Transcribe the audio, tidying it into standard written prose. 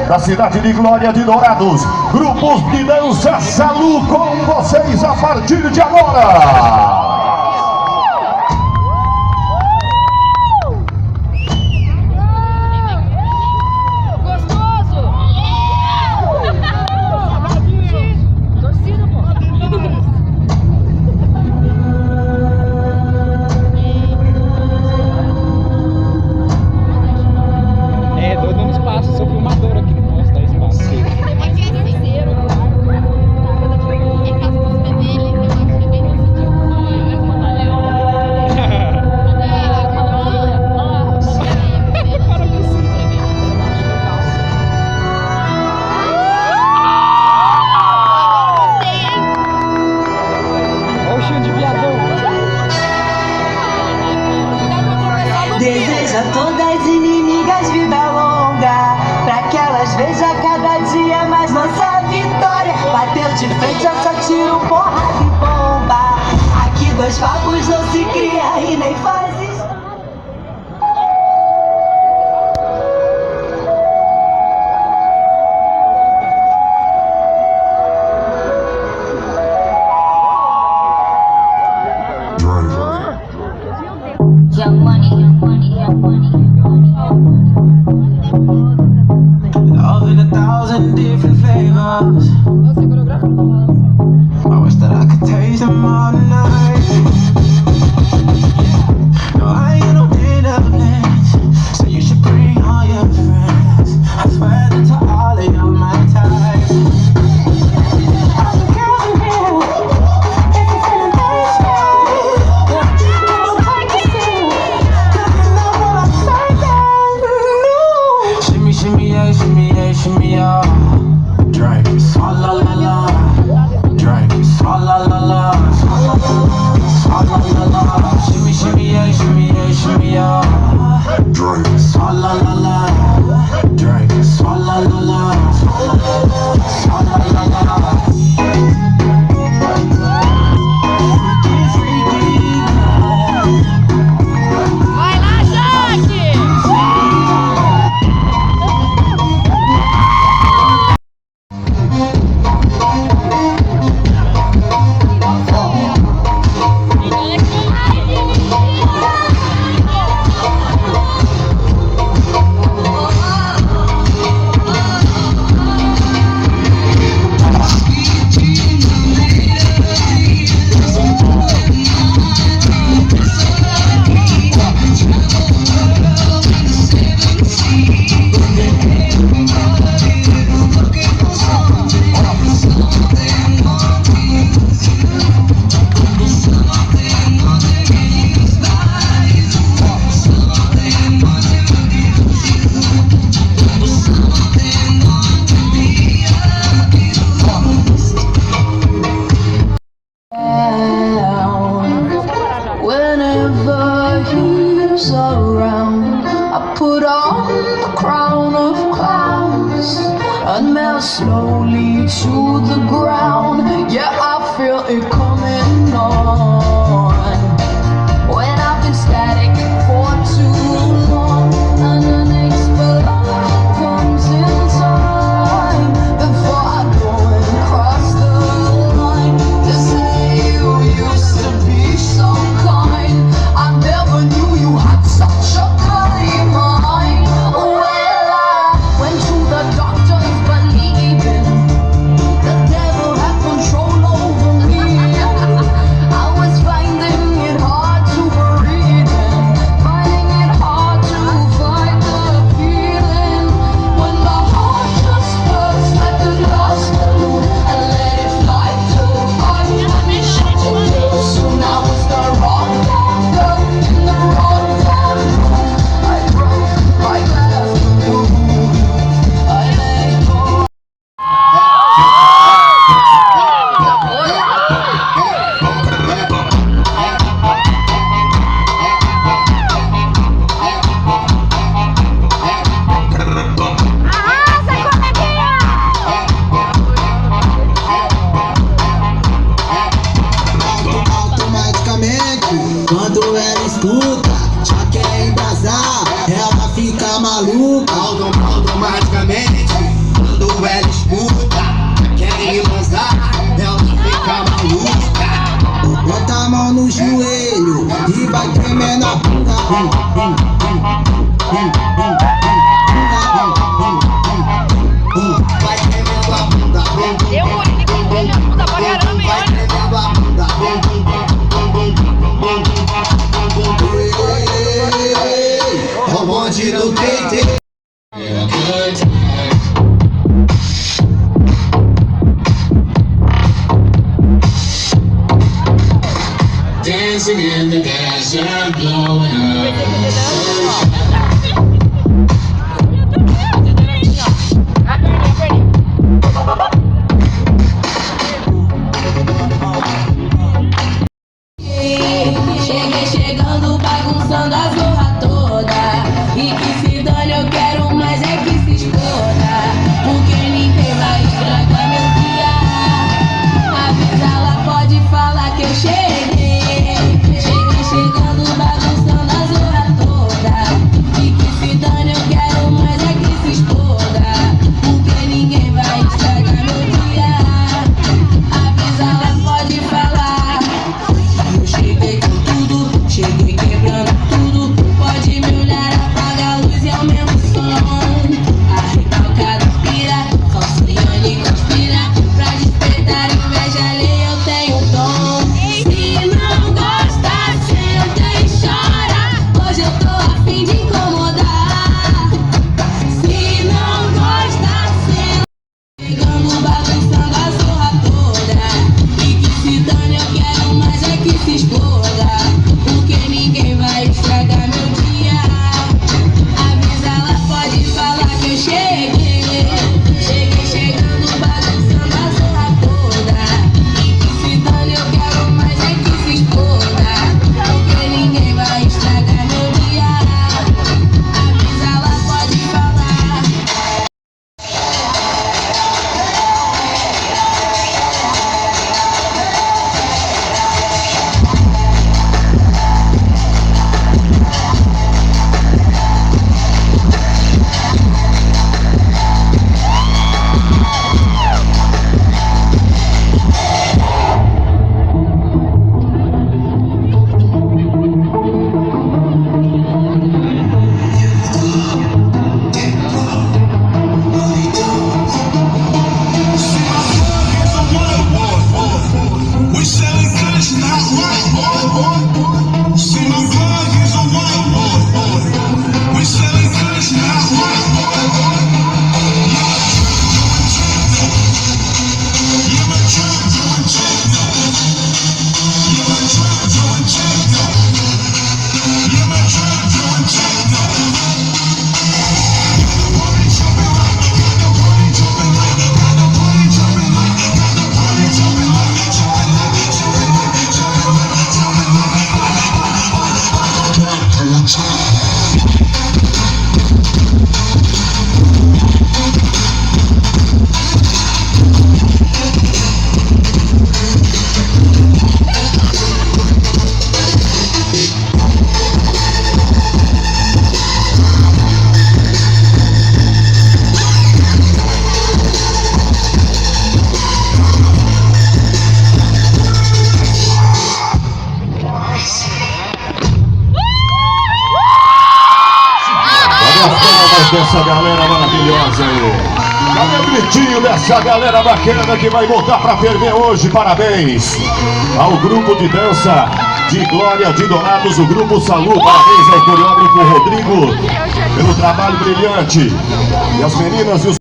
Da cidade de Glória de Dourados, grupos de dança Salu com vocês a partir de agora. Desejo a todas as inimigas vida longa, pra que elas vejam cada dia mais nossa vitória. Bateu de frente, eu só tiro porrada e bomba. Aqui dois papos não se cria e nem fazes. Young money, young money, young money, love in 1,000 different flavors. I wish that I could taste them all night. No, I ain't no Netherlands, so you should bring all your friends. I swear that to all of you my type. All the girls in here, if you're feeling thirsty, I'll take you soon. Cause you know what I'm saying. Shimmy, shimmy, yeah, shimmy, yeah, shimmy, yeah. Drink, swalla la la. Drink, swalla la la. Swalla la la. Shimmy, shimmy, yeah, shimmy, yeah, shimmy, yeah. Drink, swalla la la. Drink, swalla la la. Swalla la la. Vai lá, Jaque! Whenever he's around, I put on the crown of clowns and melt slowly to the ground. Yeah, I feel it coming on when I've been static for too long, and an explosion comes in time before I go and cross the line. They say you used to be so kind. I never knew you had such a kind mind. Well, I went to the doctors believing the devil had control over me. Eu, Murilo, que ele é puta pra caramba, hein? É o bonde do TT. Dancing in the desert, blowing up. Cheguei chegando, bagunçando a zorra toda. E que se dane, eu quero mais é que se exploda. Porque ninguém vai estragar meu dia. Avisa, ela pode falar que eu cheguei. Cheguei chegando, bagunçando a zorra toda. E que se dane, eu quero mais é que se exploda. Porque ninguém vai estragar meu dia. Avisa, ela pode falar. Eu cheguei com tudo, cheguei quebrando tudo. Pode me olhar, apaga a luz e aumenta o som. A recalcada pira, falciane conspira. Pra despertar inveja alheia eu tenho dom. Se não gosta, senta e chora. Hoje eu tô a fim de incomodar. Se não gosta, senta. Chegando, bagunçando a zorra toda. E que se dane, eu quero mais é que se exploda. Porque ninguém vai estragar meu dia. Avisa, ela pode falar que eu cheguei. Cheguei chegando, bagunçando a zorra toda. E que se dane, eu quero mais é que se exploda. Porque ninguém vai estragar meu dia. Avisa, ela pode falar. We selling good, not right, boy. See my plug is a white boy. We selling good, not right, boy. Yeah, my truck doing techno. Yeah, my truck doing techno. Yeah, my truck doing techno. Got the party jumping like, got the party jumping like, got the party jumping like, got the party jumping like, jumping like, jumping like, jumping like, jumping like. Dessa galera maravilhosa aí. Cadê o gritinho dessa galera bacana que vai voltar pra ferver hoje? Parabéns ao grupo de dança de Glória de Dourados, o grupo Salu. Parabéns ao coreógrafo Rodrigo pelo trabalho brilhante. E as meninas e os